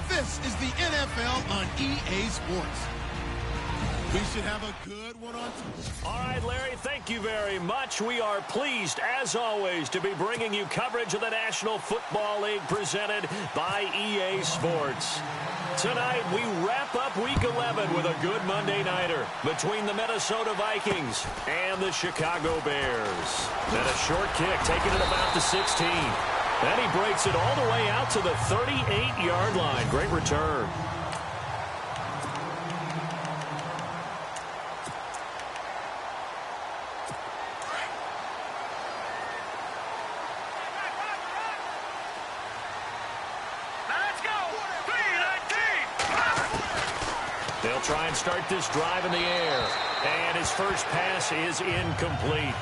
This is the NFL on EA Sports. We should have a good one on. All right, Larry, thank you very much. We are pleased, as always, to be bringing you coverage of the National Football League presented by EA Sports. Tonight, we wrap up Week 11 with a good Monday Nighter between the Minnesota Vikings and the Chicago Bears. Then a short kick taken at about the 16. Then he breaks it all the way out to the 38-yard line. Great return. They'll try and start this drive in the air. And his first pass is incomplete.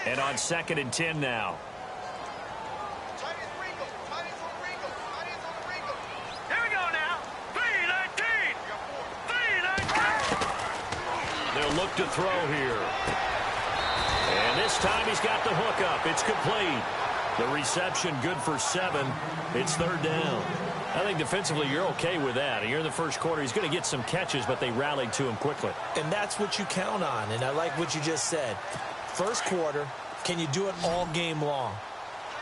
And on 2nd and 10 now. Here we go now. 3-19. 3-19. They'll look to throw here. And this time he's got the hook up. It's complete. The reception good for 7. It's 3rd down. I think defensively you're okay with that. You're in the first quarter. He's going to get some catches, but they rallied to him quickly. And that's what you count on. And I like what you just said. First quarter, can you do it all game long?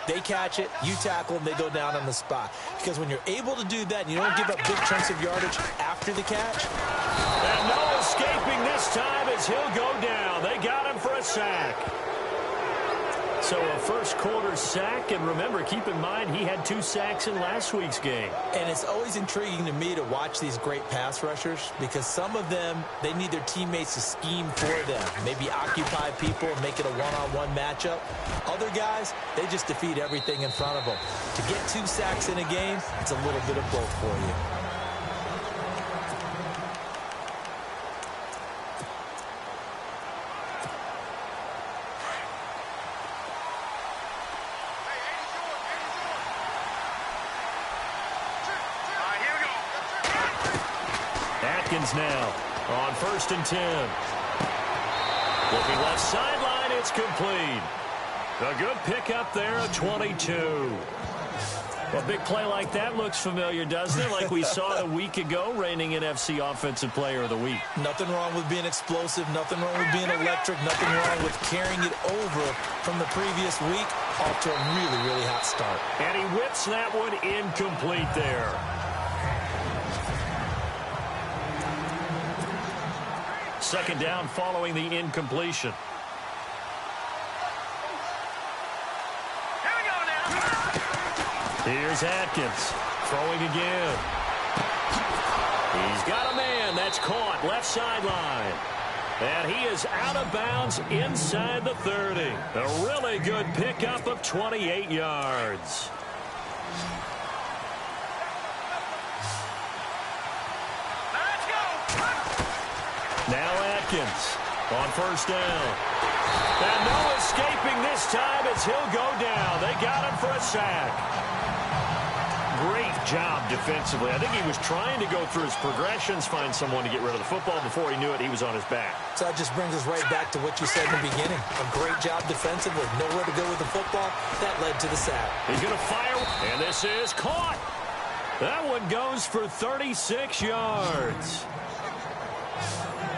They catch it, you tackle them, they go down on the spot. Because when you're able to do that and you don't give up big chunks of yardage after the catch. And no escaping this time as he'll go down. They got him for a sack. So a first quarter sack, and remember, keep in mind, he had 2 sacks in last week's game. And it's always intriguing to me to watch these great pass rushers because some of them, they need their teammates to scheme for them. Maybe occupy people and make it a one-on-one matchup. Other guys, they just defeat everything in front of them. To get 2 sacks in a game, it's a little bit of both for you. Now on 1st and 10. Looking left sideline, it's complete. A good pickup there, a 22. A big play like that looks familiar, doesn't it? Like we saw a week ago, reigning NFC Offensive Player of the Week. Nothing wrong with being explosive, nothing wrong with being electric, nothing wrong with carrying it over from the previous week off to a really, really hot start. And he whips that one incomplete there. Second down following the incompletion. Here we go now. Here's Atkins throwing again. He's got a man that's caught left sideline. And he is out of bounds inside the 30. A really good pickup of 28 yards. Now Atkins on 1st down. And no escaping this time as he'll go down. They got him for a sack. Great job defensively. I think he was trying to go through his progressions, find someone to get rid of the football. Before he knew it, he was on his back. So that just brings us right back to what you said in the beginning. A great job defensively. Nowhere to go with the football. That led to the sack. He's going to fire. And this is caught. That one goes for 36 yards.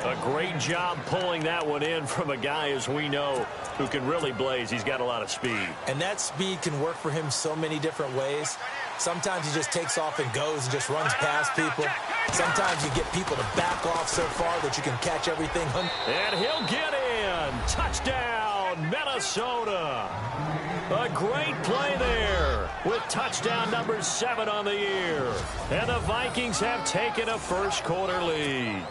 A great job pulling that one in from a guy, as we know, who can really blaze. He's got a lot of speed. And that speed can work for him so many different ways. Sometimes he just takes off and goes and just runs past people. Sometimes you get people to back off so far that you can catch everything. And he'll get in. Touchdown, Minnesota. A great play there with touchdown number 7 on the year. And the Vikings have taken a first quarter lead.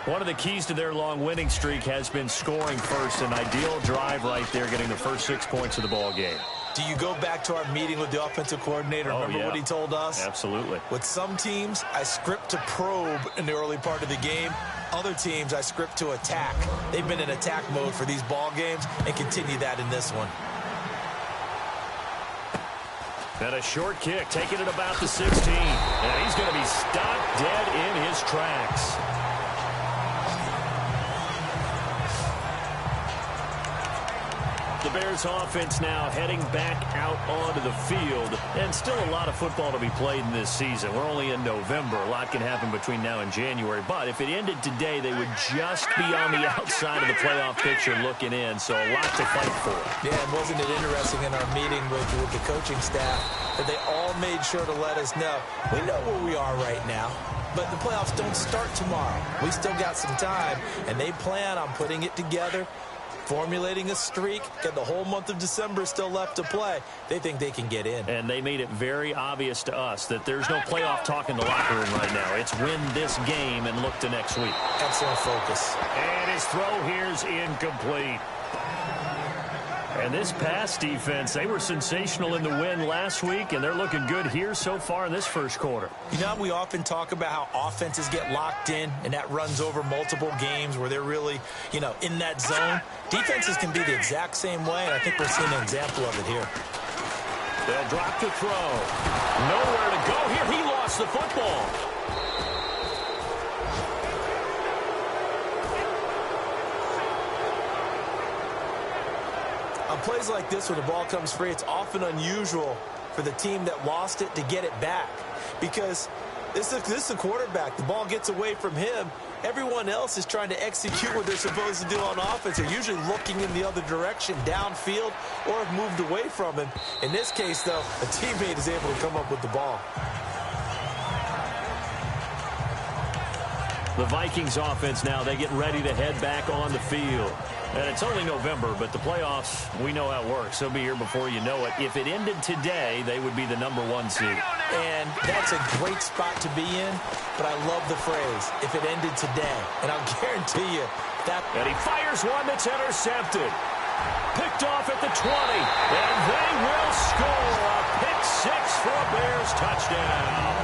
One of the keys to their long winning streak has been scoring first. An ideal drive right there, getting the first 6 points of the ball game. Do you go back to our meeting with the offensive coordinator? Remember what he told us? Absolutely. With some teams, I script to probe in the early part of the game. Other teams, I script to attack. They've been in attack mode for these ball games and continue that in this one. And a short kick, taking it about the 16. And he's going to be stopped dead in his tracks. The Bears offense now heading back out onto the field. And still a lot of football to be played in this season. We're only in November. A lot can happen between now and January. But if it ended today, they would just be on the outside of the playoff picture looking in. So a lot to fight for. Yeah, and wasn't it interesting in our meeting with the coaching staff that they all made sure to let us know, we know where we are right now, but the playoffs don't start tomorrow. We still got some time, and they plan on putting it together, formulating a streak, got the whole month of December still left to play. They think they can get in. And they made it very obvious to us that there's no playoff talk in the locker room right now. It's win this game and look to next week. Excellent focus. And his throw here's incomplete. And this pass defense, they were sensational in the win last week, and they're looking good here so far in this first quarter. You know, we often talk about how offenses get locked in, and that runs over multiple games where they're really, in that zone. Defenses can be the exact same way, and I think we're seeing an example of it here. They'll drop to throw. Nowhere to go here. He lost the football. On plays like this where the ball comes free, it's often unusual for the team that lost it to get it back. Because this is a quarterback. The ball gets away from him. Everyone else is trying to execute what they're supposed to do on offense. They're usually looking in the other direction, downfield, or have moved away from him. In this case, though, a teammate is able to come up with the ball. The Vikings offense now, they get ready to head back on the field. And it's only November, but the playoffs, we know how it works. They'll be here before you know it. If it ended today, they would be the #1 seed. And that's a great spot to be in, but I love the phrase, if it ended today. And I'll guarantee you that... And he fires one that's intercepted. Picked off at the 20. And they will score a pick six for a Bears touchdown.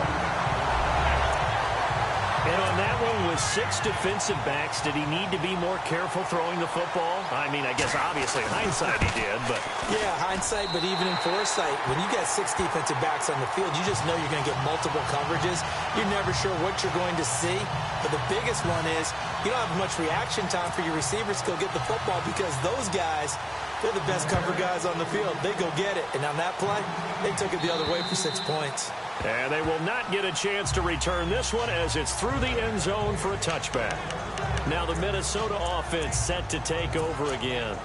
And on that one, with 6 defensive backs, did he need to be more careful throwing the football? I mean, I guess obviously in hindsight he did, but... Yeah, hindsight, but even in foresight, when you got 6 defensive backs on the field, you just know you're going to get multiple coverages. You're never sure what you're going to see. But the biggest one is you don't have much reaction time for your receivers to go get the football because those guys, they're the best cover guys on the field. They go get it. And on that play, they took it the other way for 6 points. And they will not get a chance to return this one as it's through the end zone for a touchback. Now the Minnesota offense set to take over again.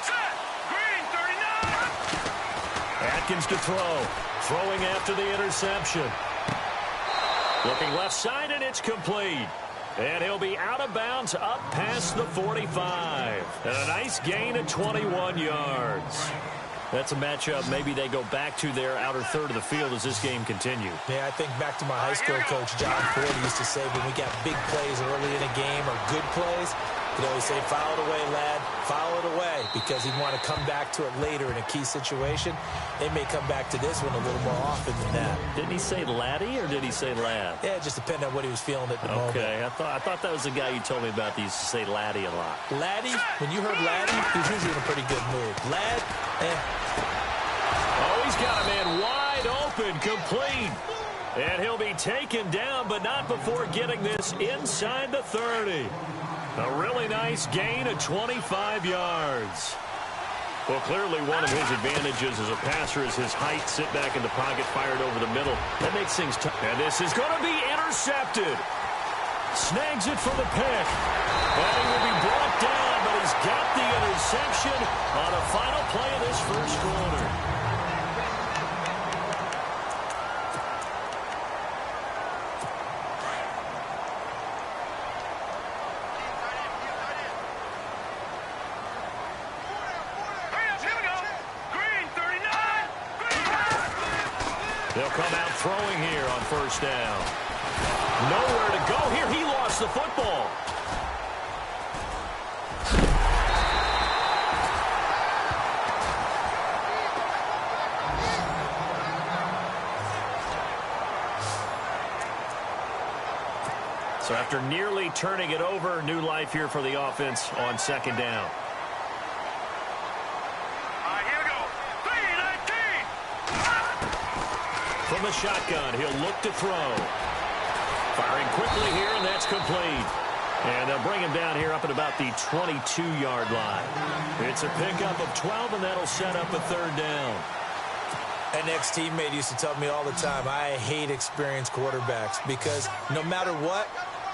Set. Green, 39. Atkins to throw. Throwing after the interception. Looking left side, and it's complete. And he'll be out of bounds up past the 45. And a nice gain of 21 yards. That's a matchup maybe they go back to their outer third of the field as this game continues. Yeah, I think back to my high school coach, John Ford, used to say when we got big plays early in a game or good plays, he'd always say, foul it away, lad, foul it away, because he'd want to come back to it later in a key situation. They may come back to this one a little more often than that. Didn't he say laddie or did he say lad? Yeah, it just depended on what he was feeling at the moment. Okay, I thought that was the guy you told me about that used to say laddie a lot. Laddie, when you heard laddie, he was usually in a pretty good mood. Lad, Oh, he's got a man wide open, complete. And he'll be taken down, but not before getting this inside the 30. A really nice gain of 25 yards. Well, clearly one of his advantages as a passer is his height. Sit back in the pocket, fired over the middle. That makes things tough. And this is going to be intercepted. Snags it for the pick. And he will be brought down, but he's got the interception on a final play of this first quarter. They'll come out throwing here on first down. Nowhere to go here. He lost the football. So after nearly turning it over, new life here for the offense on second down. From the shotgun, he'll look to throw. Firing quickly here, and that's complete. And they'll bring him down here up at about the 22-yard line. It's a pickup of 12, and that'll set up a third down. An ex-teammate used to tell me all the time, I hate experienced quarterbacks because no matter what,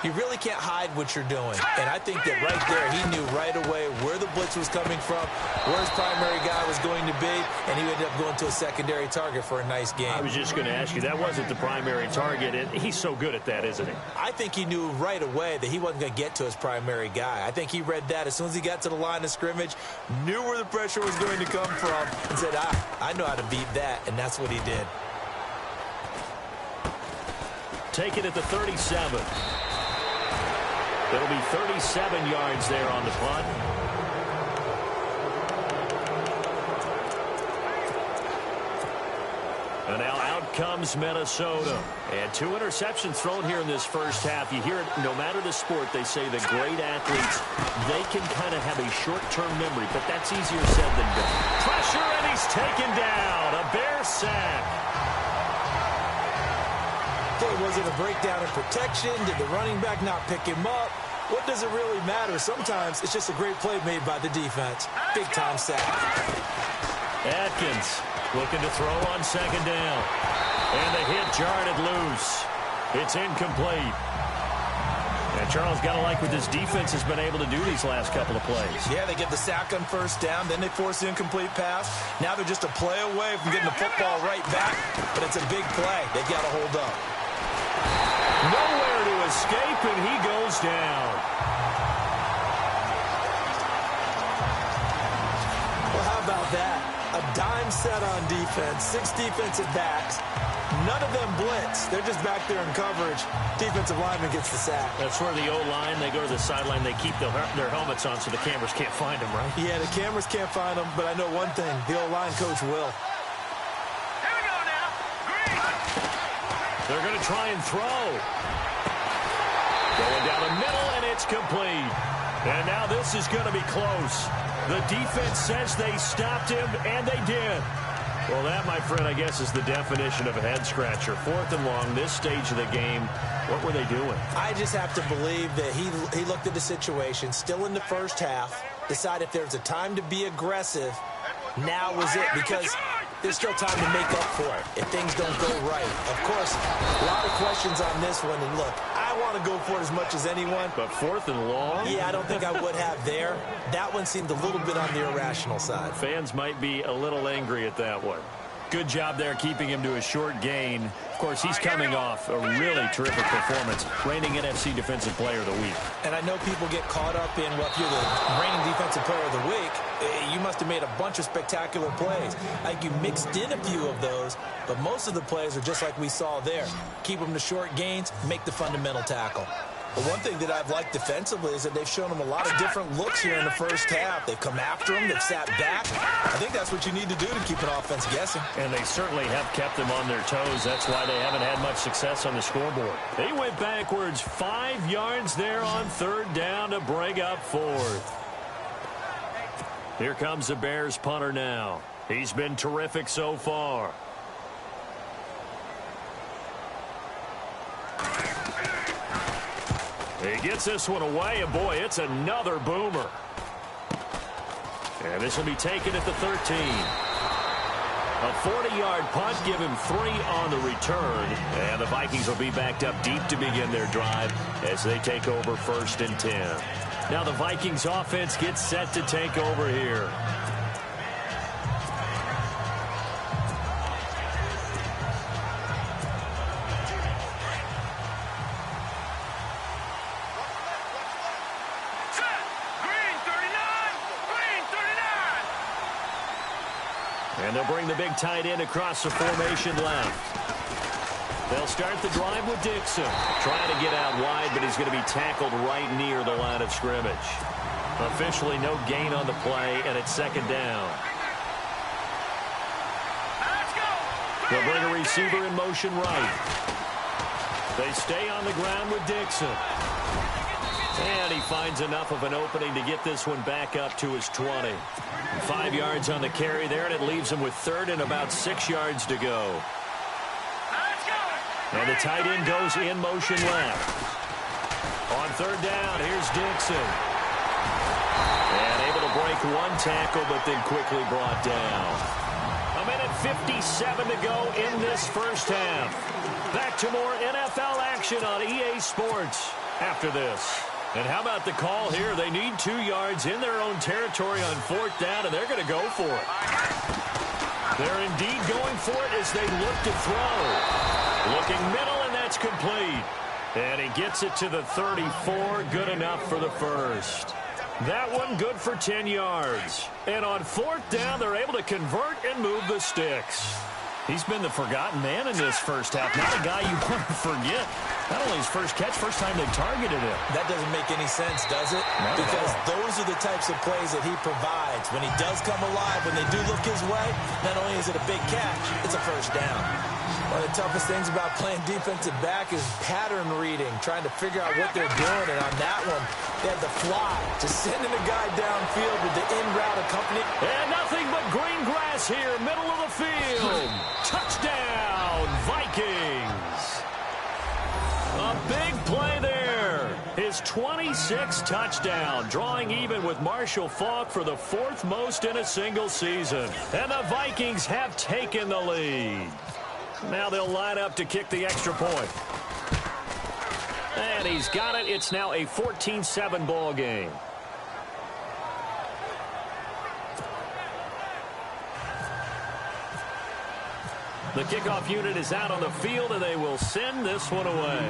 you really can't hide what you're doing. And I think that right there, he knew right away where the blitz was coming from, where his primary guy was going to be, and he ended up going to a secondary target for a nice game. I was just going to ask you, that wasn't the primary target, and he's so good at that, isn't he? I think he knew right away that he wasn't going to get to his primary guy. I think he read that as soon as he got to the line of scrimmage, knew where the pressure was going to come from, and said, I know how to beat that, and that's what he did. Take it at the 37. It'll be 37 yards there on the punt. And now out comes Minnesota. And 2 interceptions thrown here in this first half. You hear it, no matter the sport, they say the great athletes, they can kind of have a short-term memory, but that's easier said than done. Pressure, and he's taken down. A Bear sack. Was it a breakdown in protection? Did the running back not pick him up? What does it really matter? Sometimes it's just a great play made by the defense. Big-time sack. Atkins looking to throw on second down. And the hit jarred it loose. It's incomplete. And Charles, got to like what this defense has been able to do these last couple of plays. Yeah, they get the sack on first down, then they force the incomplete pass. Now they're just a play away from getting the football right back, but it's a big play. They've got to hold up. Nowhere to escape, and he goes down. Well, how about that? A dime set on defense, 6 defensive backs. None of them blitz. They're just back there in coverage. Defensive lineman gets the sack. That's where the O-line, they go to the sideline, they keep their helmets on so the cameras can't find them, right? Yeah, the cameras can't find them, but I know one thing. The O-line coach will. Here we go now. Green. They're going to try and throw. Going down the middle, and it's complete. And now this is going to be close. The defense says they stopped him, and they did. Well, that, my friend, I guess is the definition of a head-scratcher. 4th and long, this stage of the game. What were they doing? I just have to believe that he looked at the situation, still in the first half, decided if there's a time to be aggressive, now was it, because there's still time to make up for it if things don't go right. Of course, a lot of questions on this one, and look, I want to go for it as much as anyone. But 4th and long? Yeah, I don't think I would have there. That one seemed a little bit on the irrational side. Fans might be a little angry at that one. Good job there keeping him to a short gain. Of course, he's coming off a really terrific performance, reigning NFC Defensive Player of the Week. And I know people get caught up in, well, if you're the reigning Defensive Player of the Week, you must have made a bunch of spectacular plays. Like you mixed in a few of those, but most of the plays are just like we saw there. Keep them to short gains, make the fundamental tackle. But one thing that I've liked defensively is that they've shown them a lot of different looks here in the first half. They've come after them. They've sat back. I think that's what you need to do to keep an offense guessing. And they certainly have kept them on their toes. That's why they haven't had much success on the scoreboard. They went backwards 5 yards there on 3rd down to bring up 4th. Here comes the Bears punter now. He's been terrific so far. He gets this one away, and boy, it's another boomer. And this will be taken at the 13. A 40-yard punt, give him 3 on the return. And the Vikings will be backed up deep to begin their drive as they take over 1st and 10. Now the Vikings offense gets set to take over here. And they'll bring the big tight end across the formation left. They'll start the drive with Dixon. Trying to get out wide, but he's going to be tackled right near the line of scrimmage. Officially no gain on the play, and it's 2nd down. They'll bring a receiver in motion right. They stay on the ground with Dixon. And he finds enough of an opening to get this one back up to his 20. 5 yards on the carry there, and it leaves him with 3rd and about 6 yards to go. And the tight end goes in motion left. On third down, here's Dixon. And able to break one tackle, but then quickly brought down. 1:57 to go in this first half. Back to more NFL action on EA Sports after this. And how about the call here? They need 2 yards in their own territory on fourth down, and they're going to go for it. They're indeed going for it as they look to throw. Looking middle, and that's complete. And he gets it to the 34. Good enough for the first. That one good for 10 yards. And on fourth down, they're able to convert and move the sticks. He's been the forgotten man in this first half. Not a guy you want to forget. Not only his first catch, first time they targeted him. That doesn't make any sense, does it? Because those are the types of plays that he provides. When he does come alive, when they do look his way, not only is it a big catch, it's a first down. One of the toughest things about playing defensive back is pattern reading, trying to figure out what they're doing. And on that one, they had the fly, just sending a guy downfield with the in-route accompanying. And nothing but green grass here, middle of the field. Touchdown, Vikings. A big play there. His 26th touchdown, drawing even with Marshall Faulk for the 4th most in a single season. And the Vikings have taken the lead. Now they'll line up to kick the extra point. And he's got it. It's now a 14-7 ball game. The kickoff unit is out on the field, and they will send this one away.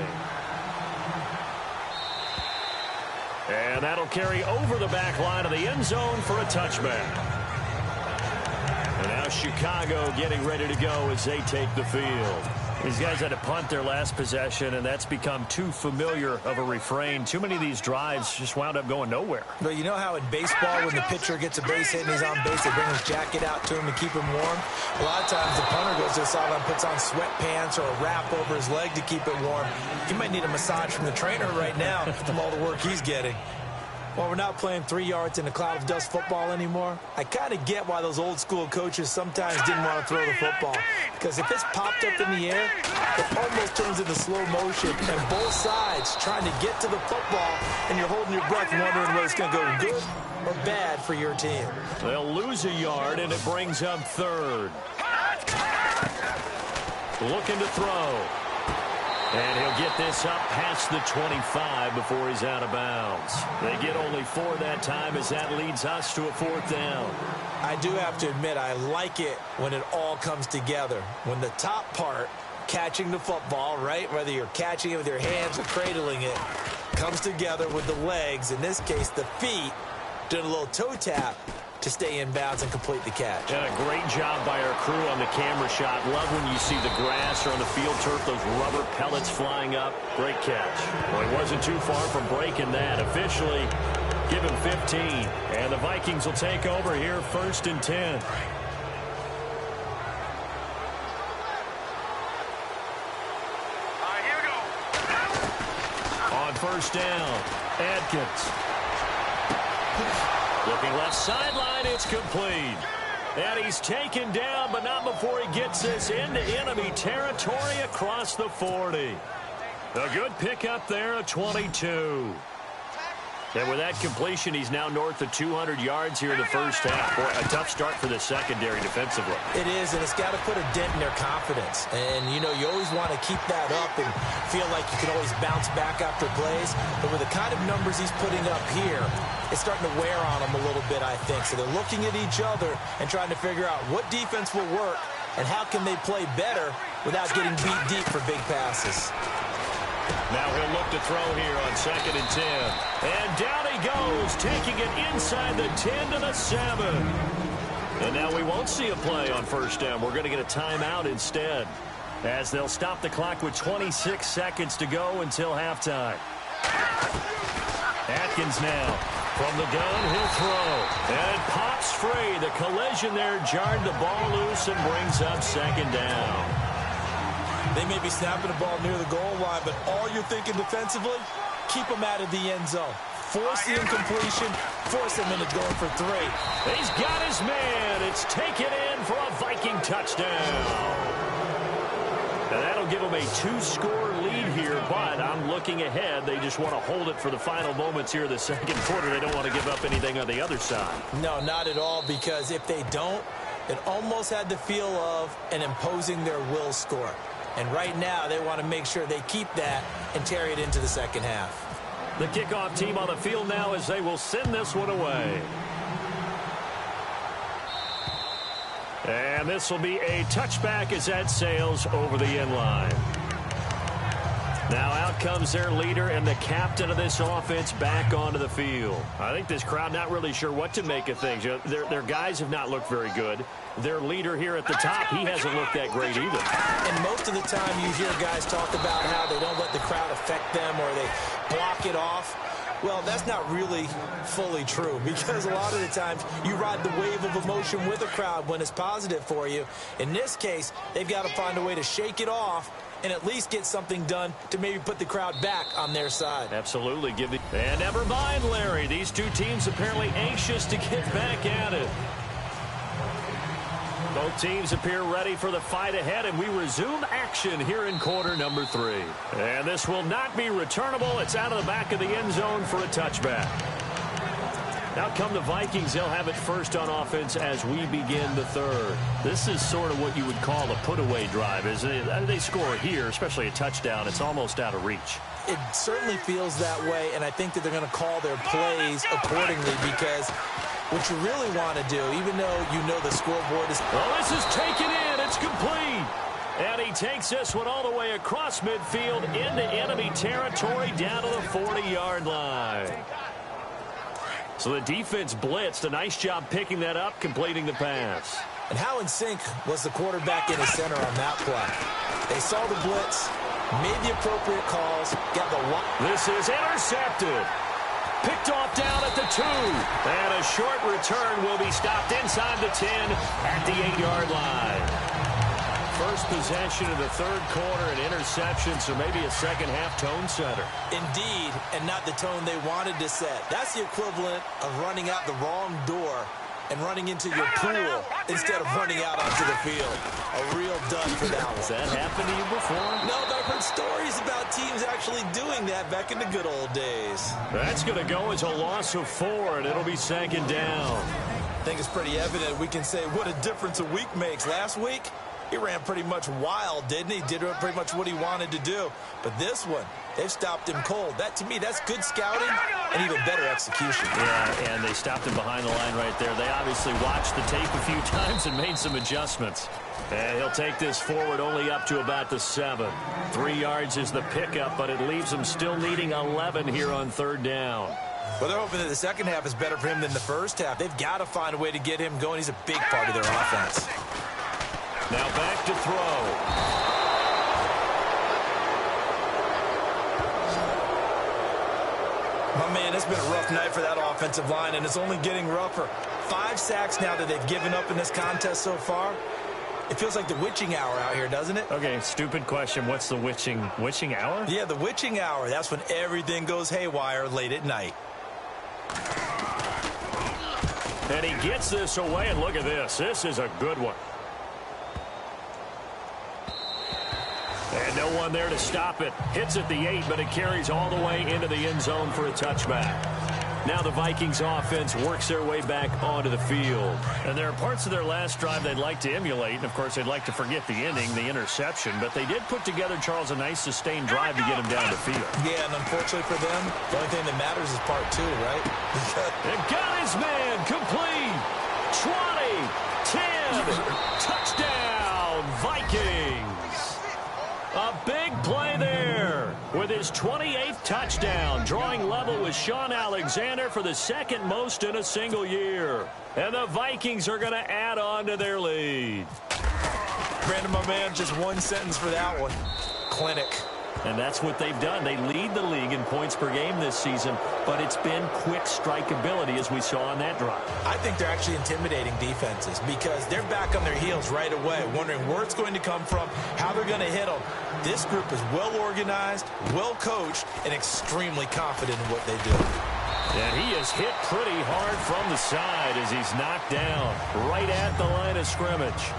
And that'll carry over the back line of the end zone for a touchback. And now Chicago getting ready to go as they take the field. These guys had to punt their last possession, and that's become too familiar of a refrain. Too many of these drives just wound up going nowhere. But you know how in baseball, when the pitcher gets a base hit and he's on base, they bring his jacket out to him to keep him warm? A lot of times the punter goes to the sideline, puts on sweatpants or a wrap over his leg to keep it warm. He might need a massage from the trainer right now from all the work he's getting. Well, we're not playing 3 yards in a cloud of dust football anymore. I kind of get why those old school coaches sometimes didn't want to throw the football. Because if it's popped up in the air, it almost turns into slow motion. And both sides trying to get to the football, and you're holding your breath wondering whether it's going to go good or bad for your team. They'll lose a yard, and it brings up third. Looking to throw. And he'll get this up past the 25 before he's out of bounds. They get only 4 that time as that leads us to a 4th down. I do have to admit, I like it when it all comes together. When the top part, catching the football, right, whether you're catching it with your hands or cradling it, comes together with the legs, in this case the feet, doing a little toe tap to stay in bounds and complete the catch. And a great job by our crew on the camera shot. Love when you see the grass or on the field turf, those rubber pellets flying up. Great catch. Well, he wasn't too far from breaking that. Officially, give him 15. And the Vikings will take over here, 1st and 10. Here we go. On 1st down, Adkins. Looking left sideline, it's complete. And he's taken down, but not before he gets this into enemy territory across the 40. A good pickup there, a 22. And with that completion, he's now north of 200 yards here in the first half. Boy, a tough start for the secondary defensively. It is, and it's got to put a dent in their confidence. And, you know, you always want to keep that up and feel like you can always bounce back after plays. But with the kind of numbers he's putting up here, it's starting to wear on them a little bit, I think. So they're looking at each other and trying to figure out what defense will work and how can they play better without getting beat deep for big passes. Now he'll look to throw here on 2nd and 10. And down he goes, taking it inside the 10 to the 7. And now we won't see a play on 1st down. We're going to get a timeout instead, as they'll stop the clock with 26 seconds to go until halftime. Atkins now from the gun, he'll throw. And it pops free. The collision there jarred the ball loose and brings up 2nd down. They may be snapping the ball near the goal line, but all you're thinking defensively, keep them out of the end zone. Force the incompletion, force them into going for 3. He's got his man. It's taken in for a Viking touchdown. And that'll give them a 2-score lead here, but I'm looking ahead. They just want to hold it for the final moments here in the second quarter. They don't want to give up anything on the other side. No, not at all, because if they don't, it almost had the feel of an imposing their will score. And right now, they want to make sure they keep that and carry it into the second half. The kickoff team on the field now as they will send this one away. And this will be a touchback as that sails over the end line. Now out comes their leader and the captain of this offense back onto the field. I think this crowd not really sure what to make of things. Their guys have not looked very good. Their leader here at the top, he hasn't looked that great either. And most of the time you hear guys talk about how they don't let the crowd affect them or they block it off. Well, that's not really fully true, because a lot of the times you ride the wave of emotion with a crowd when it's positive for you. In this case, they've got to find a way to shake it off and at least get something done to maybe put the crowd back on their side. Absolutely. And never mind, Larry. These two teams apparently anxious to get back at it. Both teams appear ready for the fight ahead, and we resume action here in quarter number 3. And this will not be returnable. It's out of the back of the end zone for a touchback. Now come the Vikings. They'll have it first on offense as we begin the third. This is sort of what you would call a put-away drive, isn't it? They score here, especially a touchdown. It's almost out of reach. It certainly feels that way, and I think that they're going to call their plays accordingly, because what you really want to do, even though you know the scoreboard is... Well, this is taken in. It's complete. And he takes this one all the way across midfield into enemy territory down to the 40-yard line. So the defense blitzed. A nice job picking that up, completing the pass. And how in sync was the quarterback in his center on that play? They saw the blitz, made the appropriate calls, got the... This is intercepted. Picked off down at the 2. And a short return will be stopped inside the 10 at the 8-yard line. First possession of the third quarter, an interception, so maybe a second-half tone setter. Indeed, and not the tone they wanted to set. That's the equivalent of running out the wrong door and running into your pool instead of running out onto the field. A real dud for that one. Has that happened to you before? No, but I've heard stories about teams actually doing that back in the good old days. That's going to go as a loss of 4, and it'll be second down. I think it's pretty evident we can say what a difference a week makes. Last week, he ran pretty much wild, didn't he? Did pretty much what he wanted to do. But this one, they've stopped him cold. That, to me, that's good scouting and even better execution. Yeah, and they stopped him behind the line right there. They obviously watched the tape a few times and made some adjustments. And he'll take this forward only up to about the 7. 3 yards is the pickup, but it leaves him still needing 11 here on third down. Well, they're hoping that the second half is better for him than the first half. They've got to find a way to get him going. He's a big part of their offense. Now back to throw. My man, it's been a rough night for that offensive line, and it's only getting rougher. 5 sacks now that they've given up in this contest so far. It feels like the witching hour out here, doesn't it? Okay, stupid question. What's the witching hour? Yeah, the witching hour. That's when everything goes haywire late at night. And he gets this away, and look at this. This is a good one. And no one there to stop it. Hits at the 8, but it carries all the way into the end zone for a touchback. Now the Vikings offense works their way back onto the field. And there are parts of their last drive they'd like to emulate. And, of course, they'd like to forget the ending, the interception. But they did put together, Charles, a nice sustained drive to get him down the field. Yeah, and unfortunately for them, the only thing that matters is part 2, right? And got his man complete. 20, 10, touchdown, Vikings. A big play there with his 28th touchdown, drawing level with Sean Alexander for the second most in a single year. And the Vikings are going to add on to their lead. Brandon, my man, just one sentence for that one. Clinic. And that's what they've done. They lead the league in points per game this season, but it's been quick strikeability as we saw on that drive. I think they're actually intimidating defenses because they're back on their heels right away, wondering where it's going to come from, how they're going to hit them. This group is well organized, well coached, and extremely confident in what they do. And he is hit pretty hard from the side as he's knocked down right at the line of scrimmage.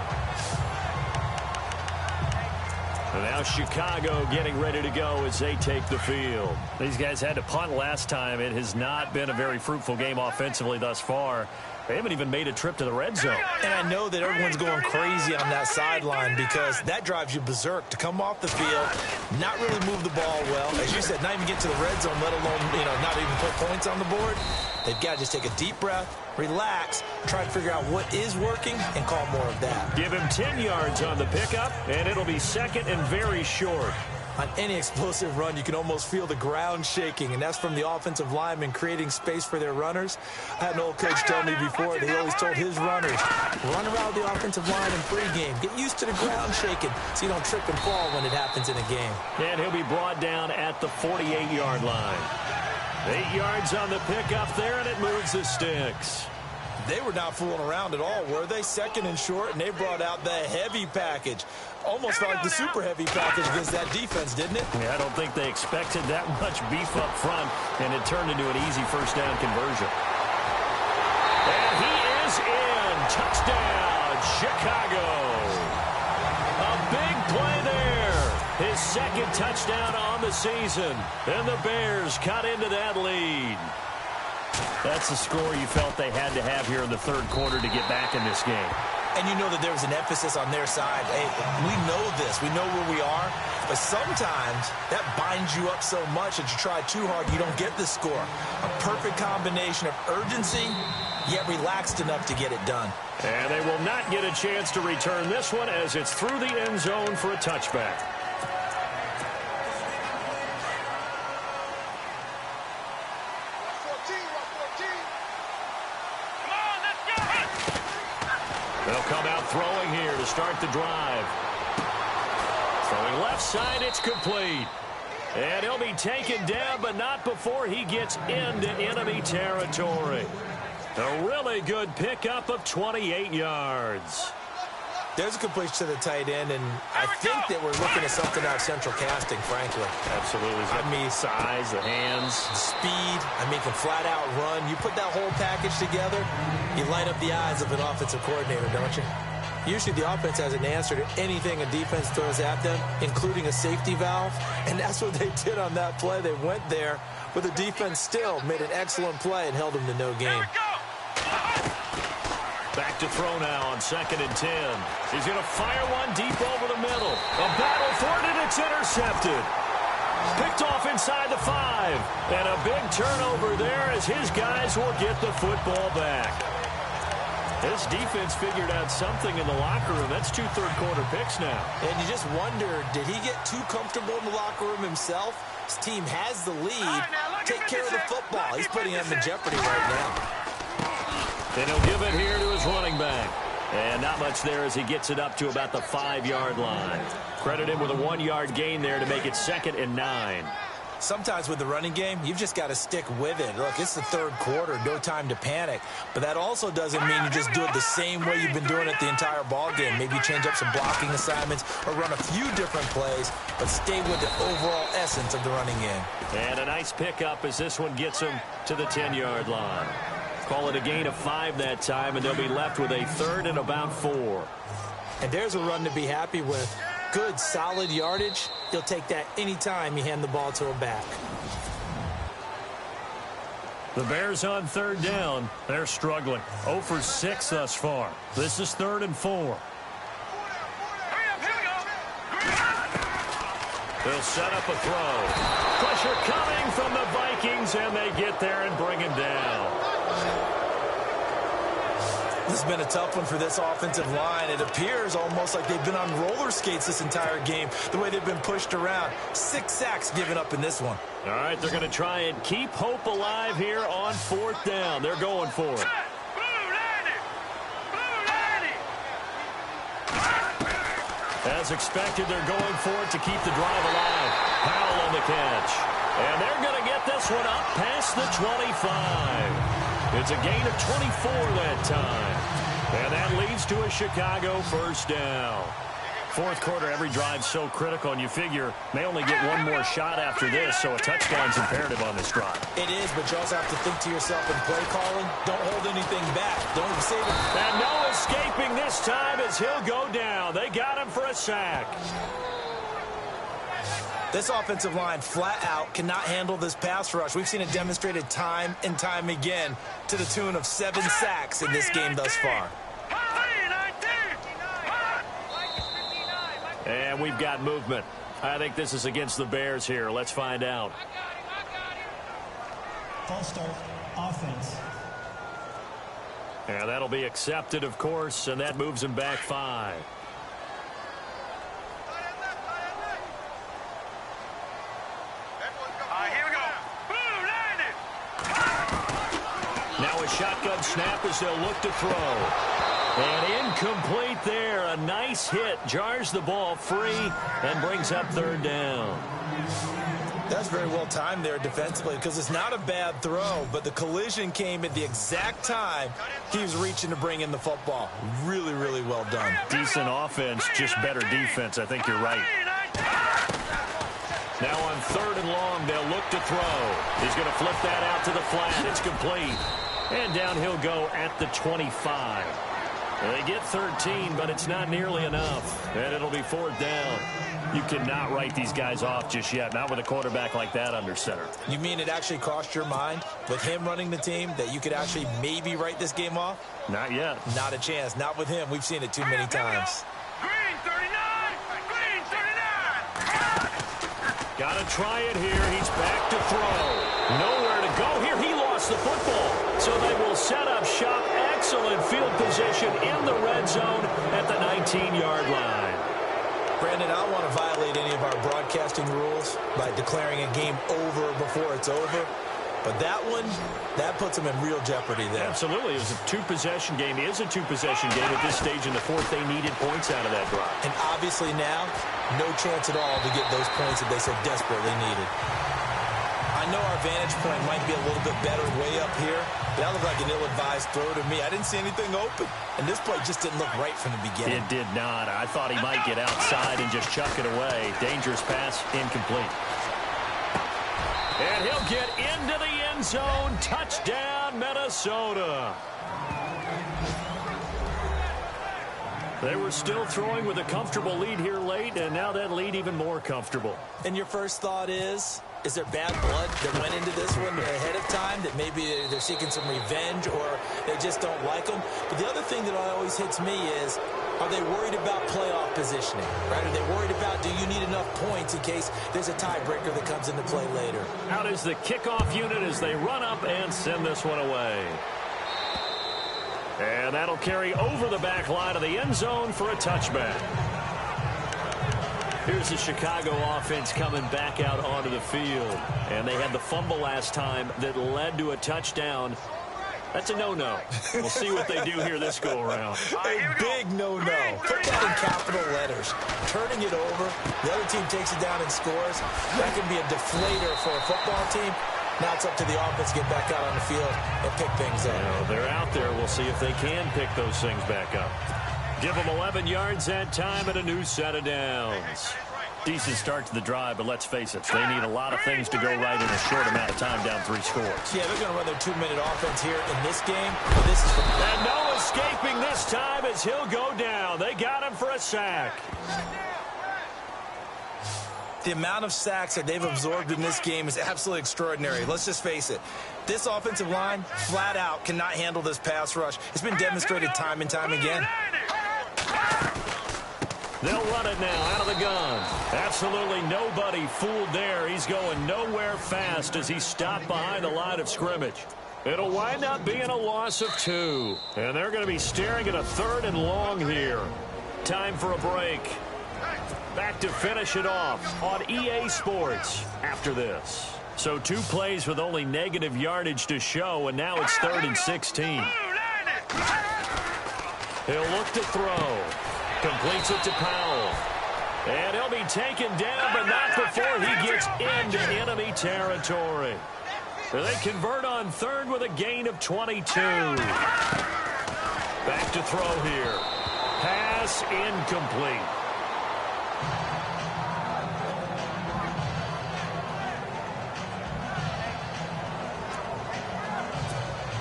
And now Chicago getting ready to go as they take the field. These guys had to punt last time. It has not been a very fruitful game offensively thus far. They haven't even made a trip to the red zone. And I know that everyone's going crazy on that sideline because that drives you berserk to come off the field, not really move the ball well. As you said, not even get to the red zone, let alone, not even put points on the board. They've got to just take a deep breath, relax, try to figure out what is working, and call more of that. Give him 10 yards on the pickup, and it'll be second and very short. On any explosive run, you can almost feel the ground shaking, and that's from the offensive linemen creating space for their runners. I had an old coach tell me before, he always told his runners, run around the offensive line in pregame. Get used to the ground shaking so you don't trip and fall when it happens in a game. And he'll be brought down at the 48-yard line. 8 yards on the pickup there, and it moves the sticks. They were not fooling around at all, were they? Second and short, and they brought out the heavy package. Almost felt like the super heavy package against that defense, didn't it? Yeah, I don't think they expected that much beef up front, and it turned into an easy first down conversion. And he is in. Touchdown, Chicago. A big play there. His second touchdown on the season, and the Bears cut into that lead. That's the score you felt they had to have here in the third quarter to get back in this game. And you know that there was an emphasis on their side. Hey, we know this. We know where we are. But sometimes that binds you up so much that you try too hard, you don't get the score. A perfect combination of urgency, yet relaxed enough to get it done. And they will not get a chance to return this one as it's through the end zone for a touchback. They'll come out throwing here to start the drive. Throwing left side, it's complete. And he'll be taken down, but not before he gets into enemy territory. A really good pickup of 28 yards. There's a completion to the tight end, and I think that we're looking at something out of central casting, frankly. Absolutely. I mean, size, the hands. the speed, can flat out run. You put that whole package together, you light up the eyes of an offensive coordinator, don't you? Usually the offense has an answer to anything a defense throws at them, including a safety valve, and that's what they did on that play. They went there, but the defense still made an excellent play and held them to no game. Back to throw now on 2nd and 10. He's going to fire one deep over the middle. A battle for it, and it's intercepted. Picked off inside the 5. And a big turnover there as his guys will get the football back. This defense figured out something in the locker room. That's 2 third-quarter picks now. And you just wonder, did he get too comfortable in the locker room himself? His team has the lead. Take care of the football. He's putting them in jeopardy right now. And he'll give it here to his running back. And not much there as he gets it up to about the 5-yard line. Credit him with a 1-yard gain there to make it 2nd and 9. Sometimes with the running game, you've just got to stick with it. Look, it's the third quarter, no time to panic. But that also doesn't mean you just do it the same way you've been doing it the entire ball game. Maybe change up some blocking assignments or run a few different plays, but stay with the overall essence of the running game. And a nice pickup as this one gets him to the 10-yard line. Call it a gain of 5 that time, and they'll be left with a 3rd and about 4. And there's a run to be happy with. Good, solid yardage. You'll take that anytime you hand the ball to a back. The Bears on 3rd down. They're struggling. 0 for 6 thus far. This is 3rd and 4. They'll set up a throw. Pressure coming from the Vikings, and they get there and bring him down. This has been a tough one for this offensive line. It appears almost like they've been on roller skates this entire game, the way they've been pushed around. 6 sacks given up in this one. All right, they're going to try and keep hope alive here on 4th down. They're going for it. As expected, they're going for it to keep the drive alive. Powell on the catch. And they're going to get this one up past the 25. It's a gain of 24 that time. And that leads to a Chicago first down. 4th quarter, every drive so critical, and you figure they only get one more shot after this, so a touchdown's imperative on this drive. It is, but you also have to think to yourself in play calling, don't hold anything back. Don't save it. And no escaping this time as he'll go down. They got him for a sack. This offensive line flat out cannot handle this pass rush. We've seen it demonstrated time and time again to the tune of 7 sacks in this game thus far. And we've got movement. I think this is against the Bears here. Let's find out. False start, offense. And that'll be accepted, of course, and that moves him back 5. Here we go. Boom, landed. Now a shotgun snap as they'll look to throw. And incomplete there. A nice hit. Jars the ball free and brings up 3rd down. That's very well timed there defensively because it's not a bad throw, but the collision came at the exact time he was reaching to bring in the football. Really, really well done. Decent offense, just better defense. I think you're right. Now on 3rd and long, they'll look to throw. He's going to flip that out to the flat. It's complete. And down he'll go at the 25. They get 13, but it's not nearly enough. And it'll be 4th down. You cannot write these guys off just yet, not with a quarterback like that under center. You mean it actually crossed your mind with him running the team that you could actually maybe write this game off? Not yet. Not a chance. Not with him. We've seen it too many times. Green 39. Green 39. Got to try it here. He's back to throw. Nowhere to go here. He lost the football. So they will set up shop. Excellent field position in the red zone at the 19-yard line. Brandon, I don't want to violate any of our broadcasting rules by declaring a game over before it's over. But that one, that puts them in real jeopardy there. Absolutely. It was a 2-possession game. It is a 2-possession game at this stage in the 4th. They needed points out of that drive. And obviously now, no chance at all to get those points that they so desperately needed. I know our vantage point might be a little bit better way up here, but that looked like an ill-advised throw to me. I didn't see anything open, and this play just didn't look right from the beginning. It did not. I thought he might get outside and just chuck it away. Dangerous pass, incomplete. And he'll get into the end zone. Touchdown, Minnesota. They were still throwing with a comfortable lead here late, and now that lead even more comfortable. And your first thought is there bad blood that went into this one ahead of time, that maybe they're seeking some revenge or they just don't like them? But the other thing that always hits me is, are they worried about playoff positioning, right? Are they worried about, do you need enough points in case there's a tiebreaker that comes into play later? Out is the kickoff unit as they run up and send this one away. And that'll carry over the back line of the end zone for a touchback. Here's the Chicago offense coming back out onto the field. And they had the fumble last time that led to a touchdown. That's a no-no. We'll see what they do here this go-around. A big no-no. Put that in capital letters. Turning it over, the other team takes it down and scores. That can be a deflator for a football team. Now it's up to the offense to get back out on the field and pick things up. You know, they're out there. We'll see if they can pick those things back up. Give them 11 yards that time and a new set of downs. Decent start to the drive, but let's face it, they need a lot of things to go right in a short amount of time down 3 scores. Yeah, they're going to run their 2-minute offense here in this game. But this is and no escaping this time as he'll go down. They got him for a sack. The amount of sacks that they've absorbed in this game is absolutely extraordinary. Let's just face it. This offensive line, flat out, cannot handle this pass rush. It's been demonstrated time and time again. They'll run it now out of the gun. Absolutely nobody fooled there. He's going nowhere fast as he stopped behind the line of scrimmage. It'll wind up being a loss of 2. And they're going to be staring at a 3rd and long here. Time for a break. Back to finish it off on EA Sports after this. So 2 plays with only negative yardage to show, and now it's 3rd and 16. He'll look to throw. Completes it to Powell. And he'll be taken down, but not before he gets into enemy territory. They convert on 3rd with a gain of 22. Back to throw here. Pass incomplete.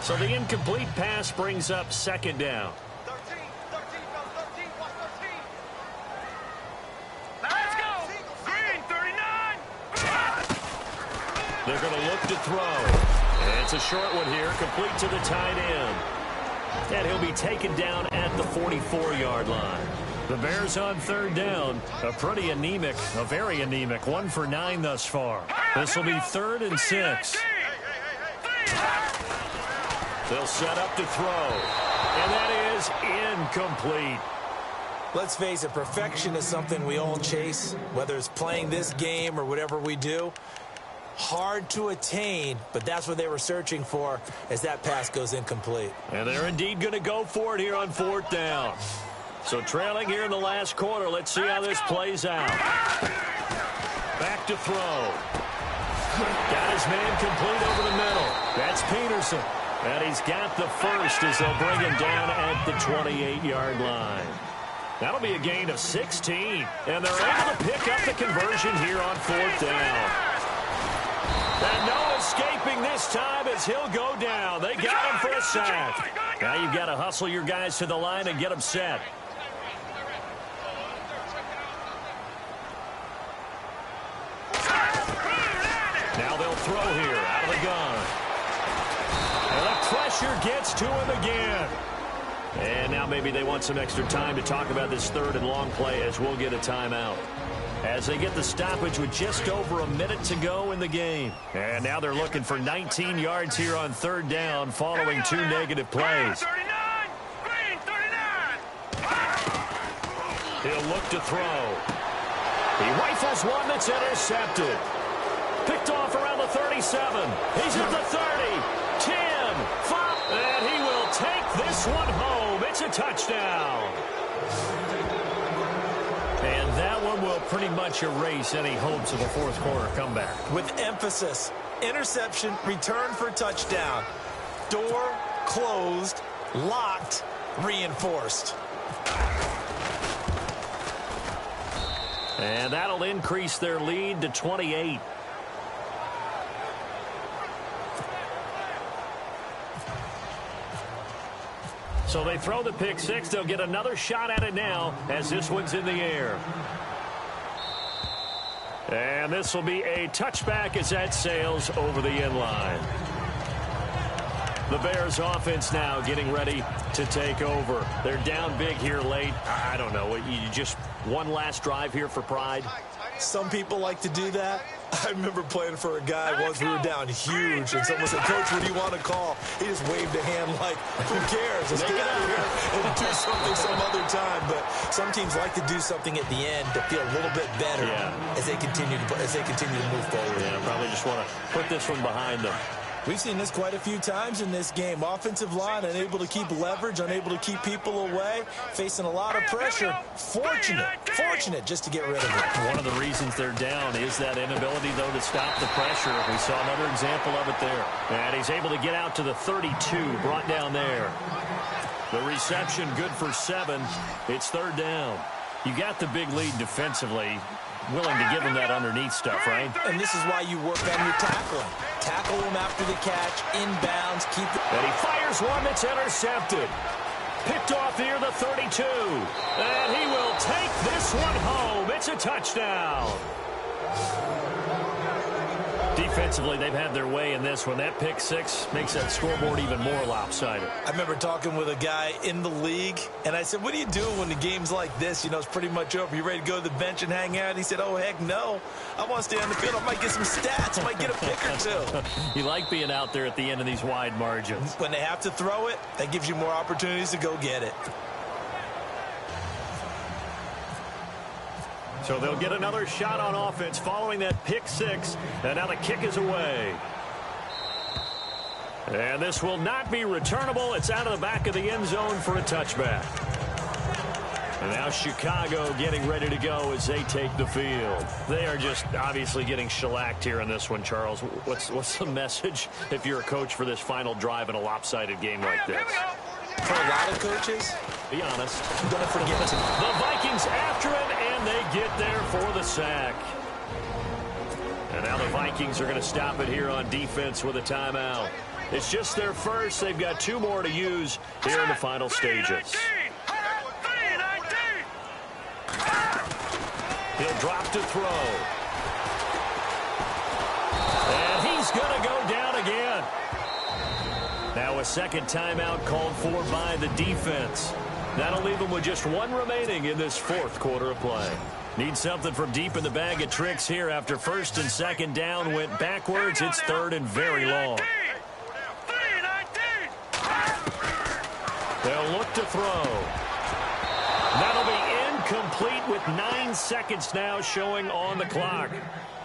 So the incomplete pass brings up 2nd down. Let's go. Green 39. They're going to look to throw. And it's a short one here, complete to the tight end. And he'll be taken down at the 44-yard line. The Bears on third down. A pretty anemic, a very anemic, 1 for 9 thus far. This will be 3rd and 6. They'll set up to throw. And that is incomplete. Let's face it, perfection is something we all chase, whether it's playing this game or whatever we do. Hard to attain, but that's what they were searching for as that pass goes incomplete. And they're indeed going to go for it here on 4th down. So trailing here in the last quarter. Let's see how this plays out. Back to throw. Got his man complete over the middle. That's Peterson. And he's got the first as they'll bring him down at the 28-yard line. That'll be a gain of 16. And they're able to pick up the conversion here on 4th down. And no escaping this time as he'll go down. They got him for a sack. Now you've got to hustle your guys to the line and get them set. Now they'll throw here out of the gun. And the pressure gets to him again. And now maybe they want some extra time to talk about this 3rd and long play as we'll get a timeout. As they get the stoppage with just over a minute to go in the game. And now they're looking for 19 yards here on 3rd down following 2 negative plays. He'll look to throw. He rifles one that's intercepted. Picked off around the 37. He's at the 30, 10, 5, and he will take this one home. It's a touchdown. And that one will pretty much erase any hopes of a 4th quarter comeback. With emphasis, interception, return for touchdown. Door closed, locked, reinforced. And that'll increase their lead to 28. So they throw the pick 6. They'll get another shot at it now as this one's in the air. And this will be a touchback as that sails over the end line. The Bears offense now getting ready to take over. They're down big here late. I don't know. You just one last drive here for pride? Some people like to do that. I remember playing for a guy once we were down huge, and someone said, "Coach, what do you want to call?" He just waved a hand like, "Who cares? Let's get out of here and do something some other time." But some teams like to do something at the end to feel a little bit better as they continue to move forward. Yeah, probably just want to put this one behind them. We've seen this quite a few times in this game. Offensive line unable to keep leverage, unable to keep people away, facing a lot of pressure. Fortunate just to get rid of it. One of the reasons they're down is that inability, though, to stop the pressure. We saw another example of it there. And he's able to get out to the 32, brought down there. The reception good for 7. It's 3rd down. You got the big lead defensively. Willing to give him that underneath stuff, right? And this is why you work on your tackling. Tackle him after the catch, inbounds, keep it. And he fires one that's intercepted. Picked off here, the 32. And he will take this one home. It's a touchdown. Defensively, they've had their way in this one. That pick 6 makes that scoreboard even more lopsided. I remember talking with a guy in the league, and I said, "What do you do when the game's like this? You know, it's pretty much over. You ready to go to the bench and hang out?" He said, "Oh, heck no. I want to stay on the field. I might get some stats. I might get a pick or 2. You like being out there at the end of these wide margins. When they have to throw it, that gives you more opportunities to go get it. So they'll get another shot on offense following that pick 6. And now the kick is away. And this will not be returnable. It's out of the back of the end zone for a touchback. And now Chicago getting ready to go as they take the field. They are just obviously getting shellacked here in this one, Charles. What's the message if you're a coach for this final drive in a lopsided game like this? For a lot of coaches, be honest, don't forget it. The Vikings after him, and they get there for the sack. And now the Vikings are going to stop it here on defense with a timeout. It's just their first. They've got 2 more to use here in the final stages. He'll drop to throw. And he's is going to go down again. Now a second timeout called for by the defense. That'll leave them with just one remaining in this fourth quarter of play. Need something from deep in the bag of tricks here after first and second down went backwards. It's third and very long. They'll look to throw. That'll be incomplete with 9 seconds now showing on the clock.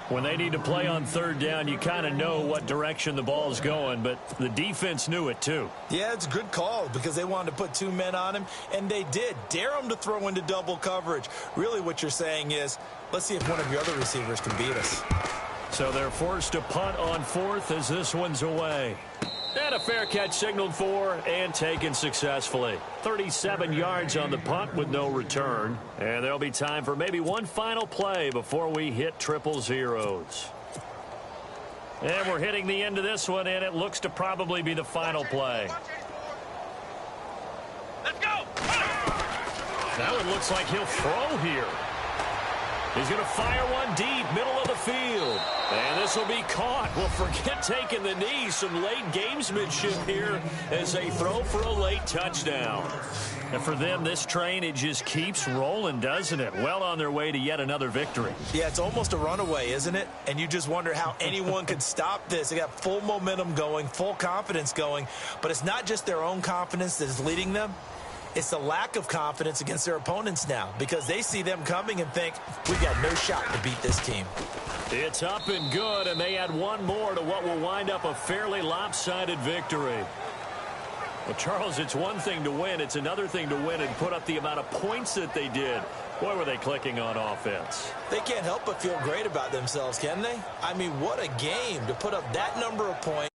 When they need to play on third down, you kind of know what direction the ball's going, but the defense knew it too. Yeah, it's a good call because they wanted to put 2 men on him, and they did. Dare him to throw into double coverage. Really what you're saying is, let's see if one of your other receivers can beat us. So they're forced to punt on fourth as this one's away. And a fair catch signaled for and taken successfully. 37 yards on the punt with no return. And there'll be time for maybe one final play before we hit triple zeros. And we're hitting the end of this one, and it looks to probably be the final play. Let's go! That one looks like he'll throw here. He's going to fire one deep, middle of the field. And this will be caught. Well, forget taking the knee. Some late gamesmanship here as they throw for a late touchdown. And for them, this train, it just keeps rolling, doesn't it? Well on their way to yet another victory. Yeah, it's almost a runaway, isn't it? And you just wonder how anyone could stop this. They got full momentum going, full confidence going. But it's not just their own confidence that is leading them. It's the lack of confidence against their opponents now because they see them coming and think, we've got no shot to beat this team. It's up and good, and they add one more to what will wind up a fairly lopsided victory. Well, Charles, it's one thing to win. It's another thing to win and put up the amount of points that they did. Boy, were they clicking on offense. They can't help but feel great about themselves, can they? I mean, what a game to put up that number of points.